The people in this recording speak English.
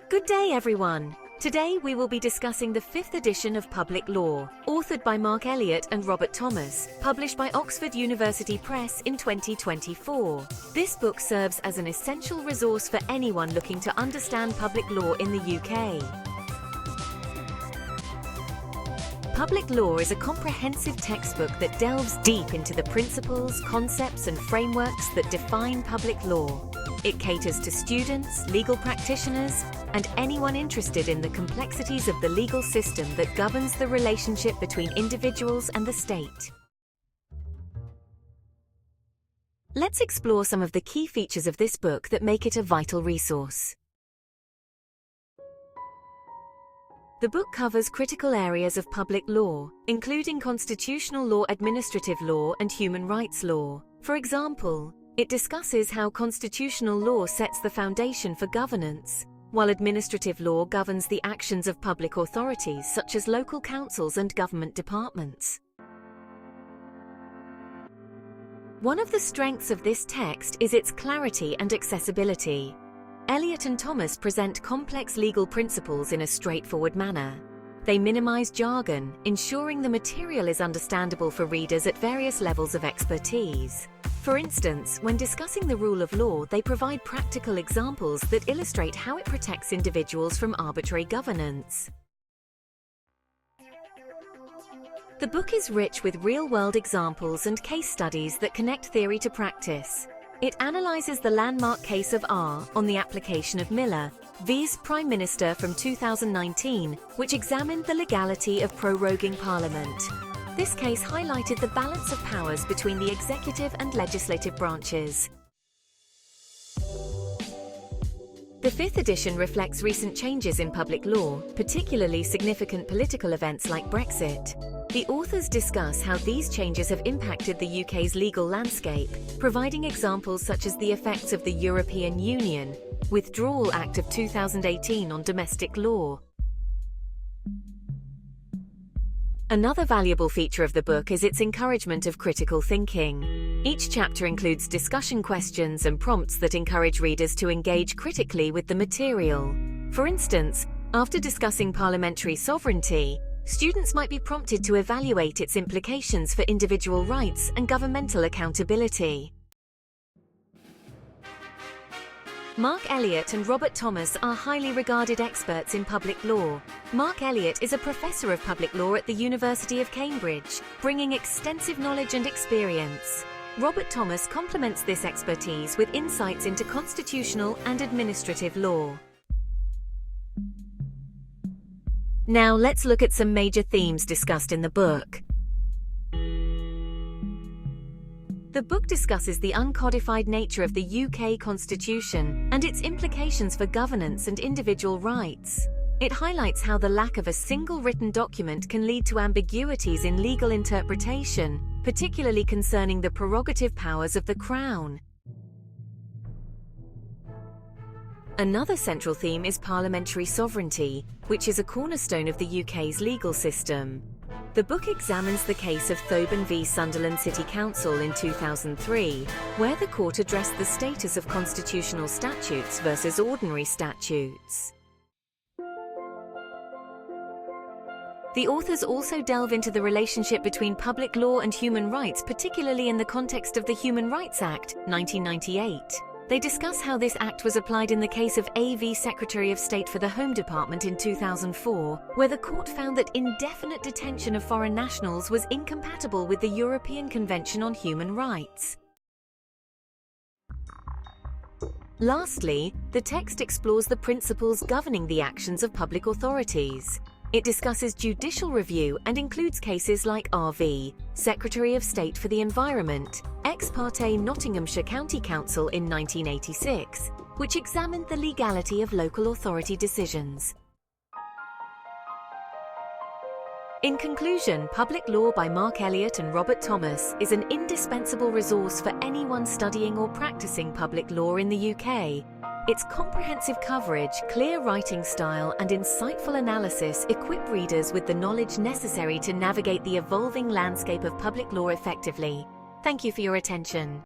Good day, everyone. Today we will be discussing the 5th edition of Public Law, authored by Mark Elliott and Robert Thomas, published by Oxford University Press in 2024. This book serves as an essential resource for anyone looking to understand public law in the UK. Public Law is a comprehensive textbook that delves deep into the principles, concepts, and frameworks that define public law. It caters to students, legal practitioners, and anyone interested in the complexities of the legal system that governs the relationship between individuals and the state. Let's explore some of the key features of this book that make it a vital resource. The book covers critical areas of public law, including constitutional law, administrative law, and human rights law. For example, it discusses how constitutional law sets the foundation for governance, while administrative law governs the actions of public authorities such as local councils and government departments. One of the strengths of this text is its clarity and accessibility. Elliott and Thomas present complex legal principles in a straightforward manner. They minimize jargon, ensuring the material is understandable for readers at various levels of expertise. For instance, when discussing the rule of law, they provide practical examples that illustrate how it protects individuals from arbitrary governance. The book is rich with real-world examples and case studies that connect theory to practice. It analyzes the landmark case of R on the application of Miller v's Prime Minister from 2019, which examined the legality of proroguing Parliament. This case highlighted the balance of powers between the executive and legislative branches. The 5th edition reflects recent changes in public law, particularly significant political events like Brexit. The authors discuss how these changes have impacted the UK's legal landscape, providing examples such as the effects of the European Union Withdrawal Act of 2018 on domestic law. Another valuable feature of the book is its encouragement of critical thinking. Each chapter includes discussion questions and prompts that encourage readers to engage critically with the material. For instance, after discussing parliamentary sovereignty, students might be prompted to evaluate its implications for individual rights and governmental accountability. Mark Elliott and Robert Thomas are highly regarded experts in public law. Mark Elliott is a professor of public law at the University of Cambridge, bringing extensive knowledge and experience. Robert Thomas complements this expertise with insights into constitutional and administrative law. Now let's look at some major themes discussed in the book. The book discusses the uncodified nature of the UK Constitution and its implications for governance and individual rights. It highlights how the lack of a single written document can lead to ambiguities in legal interpretation, particularly concerning the prerogative powers of the Crown. Another central theme is parliamentary sovereignty, which is a cornerstone of the UK's legal system. The book examines the case of Thoburn v Sunderland City Council in 2003, where the court addressed the status of constitutional statutes versus ordinary statutes. The authors also delve into the relationship between public law and human rights, particularly in the context of the Human Rights Act, 1998. They discuss how this act was applied in the case of A.V. Secretary of State for the Home Department in 2004, where the court found that indefinite detention of foreign nationals was incompatible with the European Convention on Human Rights. Lastly, the text explores the principles governing the actions of public authorities. It discusses judicial review and includes cases like R.V., Secretary of State for the Environment, ex parte Nottinghamshire County Council in 1986, which examined the legality of local authority decisions. In conclusion, Public Law by Mark Elliott and Robert Thomas is an indispensable resource for anyone studying or practicing public law in the UK. Its comprehensive coverage, clear writing style, and insightful analysis equip readers with the knowledge necessary to navigate the evolving landscape of public law effectively. Thank you for your attention.